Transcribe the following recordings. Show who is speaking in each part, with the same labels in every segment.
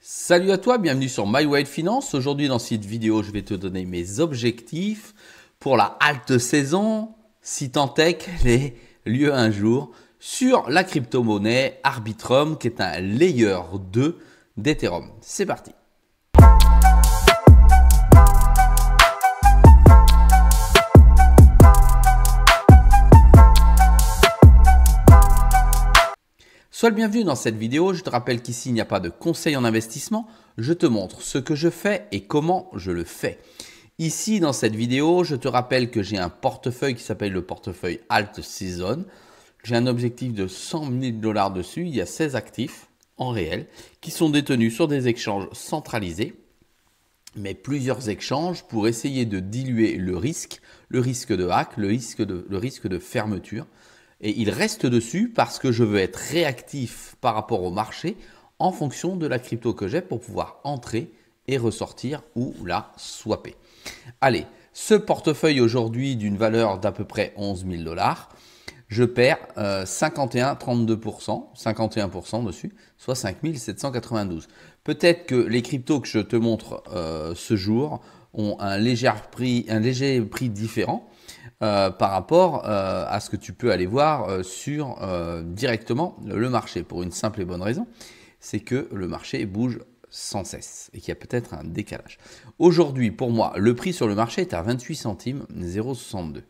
Speaker 1: Salut à toi, bienvenue sur My White Finance. Aujourd'hui dans cette vidéo, je vais te donner mes objectifs pour la halte saison, si tant est qu'elle ait lieu un jour, sur la crypto-monnaie Arbitrum qui est un layer 2 d'Ethereum. C'est parti. Sois le bienvenu dans cette vidéo. Je te rappelle qu'ici, il n'y a pas de conseil en investissement. Je te montre ce que je fais et comment je le fais. Ici, dans cette vidéo, je te rappelle que j'ai un portefeuille qui s'appelle le portefeuille Alt Season. J'ai un objectif de 100 000 $ dessus. Il y a 16 actifs en réel qui sont détenus sur des échanges centralisés, mais plusieurs échanges pour essayer de diluer le risque de hack, le risque de fermeture. Et il reste dessus parce que je veux être réactif par rapport au marché en fonction de la crypto que j'ai pour pouvoir entrer et ressortir ou la swapper. Allez, ce portefeuille aujourd'hui d'une valeur d'à peu près 11 000 $, je perds 51,32%, dessus, soit 5 792. Peut-être que les cryptos que je te montre ce jour ont un léger prix différent. Par rapport à ce que tu peux aller voir sur directement le marché, pour une simple et bonne raison, c'est que le marché bouge sans cesse et qu'il y a peut-être un décalage. Aujourd'hui, pour moi, le prix sur le marché est à 28 centimes 0,62.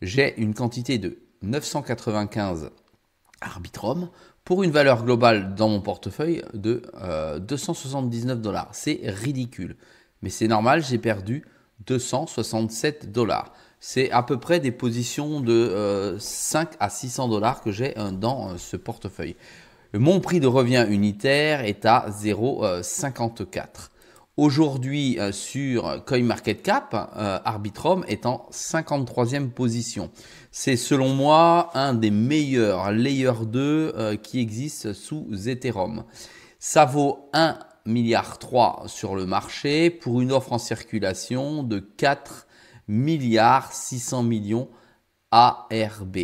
Speaker 1: J'ai une quantité de 995 Arbitrum pour une valeur globale dans mon portefeuille de 279 $. C'est ridicule, mais c'est normal, j'ai perdu 267 $. C'est à peu près des positions de 5 à 600 $ que j'ai dans ce portefeuille. Mon prix de revient unitaire est à 0,54. Aujourd'hui, sur CoinMarketCap, Arbitrum est en 53e position. C'est selon moi un des meilleurs Layer 2 qui existent sous Ethereum. Ça vaut 1,3 milliard sur le marché pour une offre en circulation de 4 milliards 600 millions ARB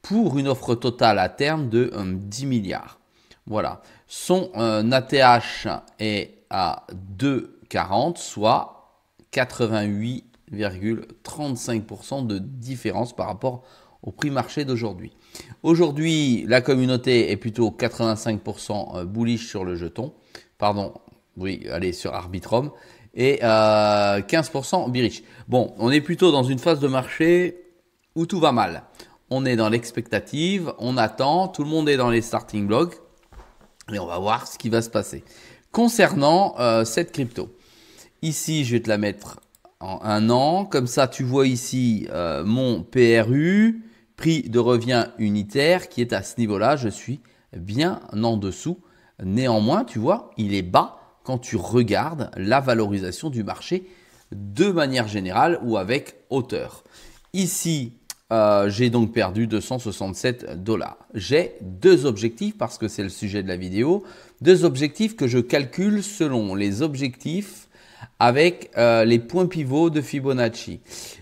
Speaker 1: pour une offre totale à terme de 10 milliards. Voilà. Son ATH est à 2,40, soit 88,35% de différence par rapport au prix marché d'aujourd'hui. Aujourd'hui, la communauté est plutôt 85% bullish sur le jeton. Pardon, oui, allez, sur Arbitrum. Et 15% bearish. Bon, on est plutôt dans une phase de marché où tout va mal. On est dans l'expectative, on attend, tout le monde est dans les starting blocks et on va voir ce qui va se passer. Concernant cette crypto, ici je vais te la mettre en 1 an, comme ça tu vois ici mon PRU, prix de revient unitaire qui est à ce niveau-là, je suis bien en dessous. Néanmoins, tu vois, il est bas quand tu regardes la valorisation du marché de manière générale ou avec hauteur. Ici, j'ai donc perdu 267 $. J'ai deux objectifs parce que c'est le sujet de la vidéo. Deux objectifs que je calcule selon les objectifs avec les points pivots de Fibonacci.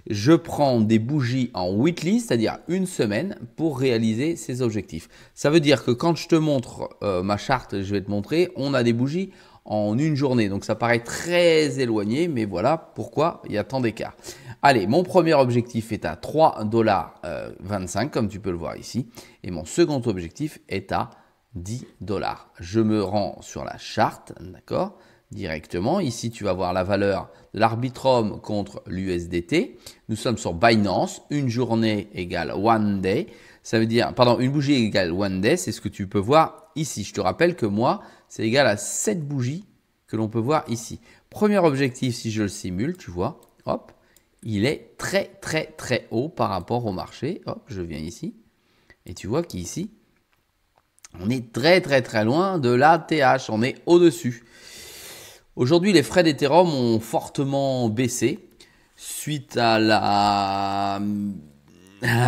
Speaker 1: Je prends des bougies en weekly, c'est-à-dire une semaine pour réaliser ces objectifs. Ça veut dire que quand je te montre ma charte, je vais te montrer, on a des bougies en une journée. Donc ça paraît très éloigné, mais voilà pourquoi il y a tant d'écart. Allez, mon premier objectif est à 3,25 $, comme tu peux le voir ici. Et mon second objectif est à 10 $. Je me rends sur la charte, d'accord, directement. Ici, tu vas voir la valeur de l'Arbitrum contre l'USDT. Nous sommes sur Binance. Une journée égale one day. Ça veut dire, pardon, une bougie égale one day. C'est ce que tu peux voir ici. Je te rappelle que moi, c'est égal à 7 bougies que l'on peut voir ici. Premier objectif, si je le simule, tu vois, hop, il est très haut par rapport au marché. Hop, je viens ici et tu vois qu'ici, on est très loin de la TH. On est au-dessus. Aujourd'hui, les frais d'Ethereum ont fortement baissé suite à la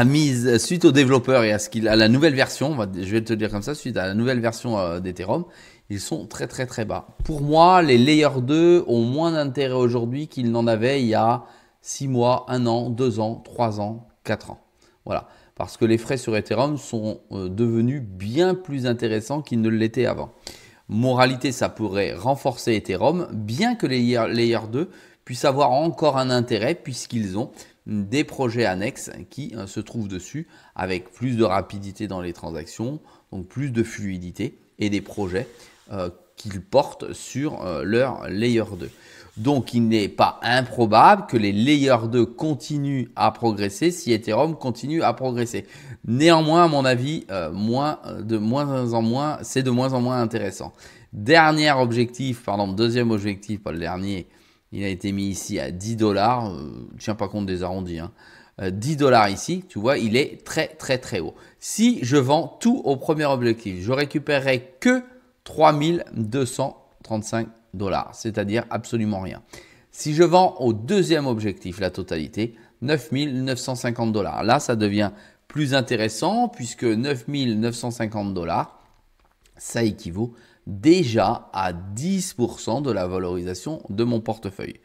Speaker 1: mise, suite aux développeurs et à la nouvelle version. Je vais te le dire comme ça, suite à la nouvelle version d'Ethereum. Ils sont très bas. Pour moi, les Layer 2 ont moins d'intérêt aujourd'hui qu'ils n'en avaient il y a 6 mois, 1 an, 2 ans, 3 ans, 4 ans. Voilà. Parce que les frais sur Ethereum sont devenus bien plus intéressants qu'ils ne l'étaient avant. Moralité, ça pourrait renforcer Ethereum, bien que les Layer 2 puissent avoir encore un intérêt puisqu'ils ont des projets annexes qui se trouvent dessus avec plus de rapidité dans les transactions, donc plus de fluidité et des projets qu'ils portent sur leur Layer 2. Donc, il n'est pas improbable que les Layer 2 continuent à progresser si Ethereum continue à progresser. Néanmoins, à mon avis, c'est de moins en moins intéressant. Deuxième objectif, pas le dernier, il a été mis ici à 10 $. Je ne tiens pas compte des arrondis. 10 $ ici, tu vois, il est très très très haut. Si je vends tout au premier objectif, je récupérerai que 3235 $, c'est-à-dire absolument rien. Si je vends au deuxième objectif, la totalité, 9950 $. Là, ça devient plus intéressant puisque 9950 $, ça équivaut déjà à 10% de la valorisation de mon portefeuille.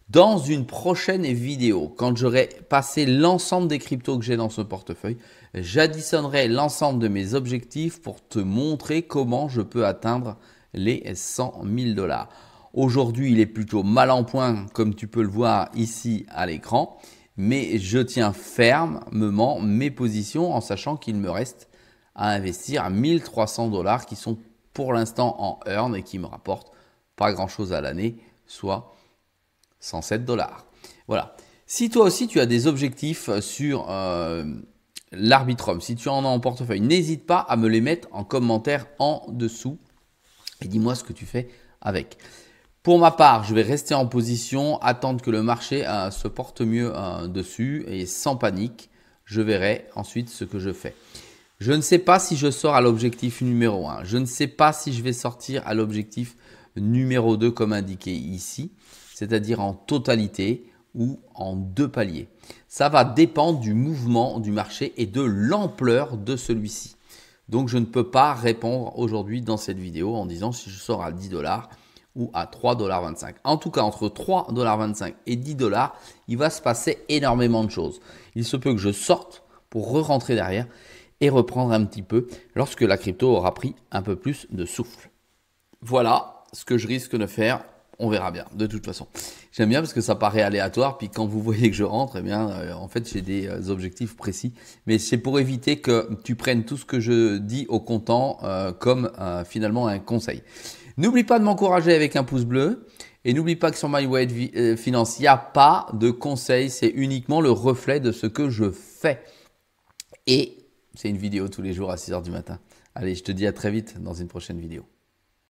Speaker 1: Dans une prochaine vidéo, quand j'aurai passé l'ensemble des cryptos que j'ai dans ce portefeuille, j'additionnerai l'ensemble de mes objectifs pour te montrer comment je peux atteindre les 100 000 $. Aujourd'hui, il est plutôt mal en point, comme tu peux le voir ici à l'écran, mais je tiens fermement mes positions en sachant qu'il me reste à investir 1300 $ qui sont pour l'instant en earn et qui me rapportent pas grand-chose à l'année, soit 107 $. Voilà. Si toi aussi tu as des objectifs sur l'Arbitrum, si tu en as en portefeuille, n'hésite pas à me les mettre en commentaire en dessous et dis-moi ce que tu fais avec. Pour ma part, je vais rester en position, attendre que le marché se porte mieux dessus et sans panique, je verrai ensuite ce que je fais. Je ne sais pas si je sors à l'objectif numéro 1. Je ne sais pas si je vais sortir à l'objectif numéro 2 comme indiqué ici, c'est-à-dire en totalité ou en 2 paliers. Ça va dépendre du mouvement du marché et de l'ampleur de celui-ci. Donc, je ne peux pas répondre aujourd'hui dans cette vidéo en disant si je sors à 10 $ ou à 3,25 $. En tout cas, entre 3,25 $ et 10 $, il va se passer énormément de choses. Il se peut que je sorte pour re-rentrer derrière et reprendre un petit peu lorsque la crypto aura pris un peu plus de souffle. Voilà ce que je risque de faire. On verra bien, de toute façon. J'aime bien parce que ça paraît aléatoire. Puis quand vous voyez que je rentre, eh bien, en fait, j'ai des objectifs précis. Mais c'est pour éviter que tu prennes tout ce que je dis au comptant comme finalement un conseil. N'oublie pas de m'encourager avec un pouce bleu. Et n'oublie pas que sur MyWallet Finance, il n'y a pas de conseil. C'est uniquement le reflet de ce que je fais. Et c'est une vidéo tous les jours à 6 h du matin. Allez, je te dis à très vite dans une prochaine vidéo.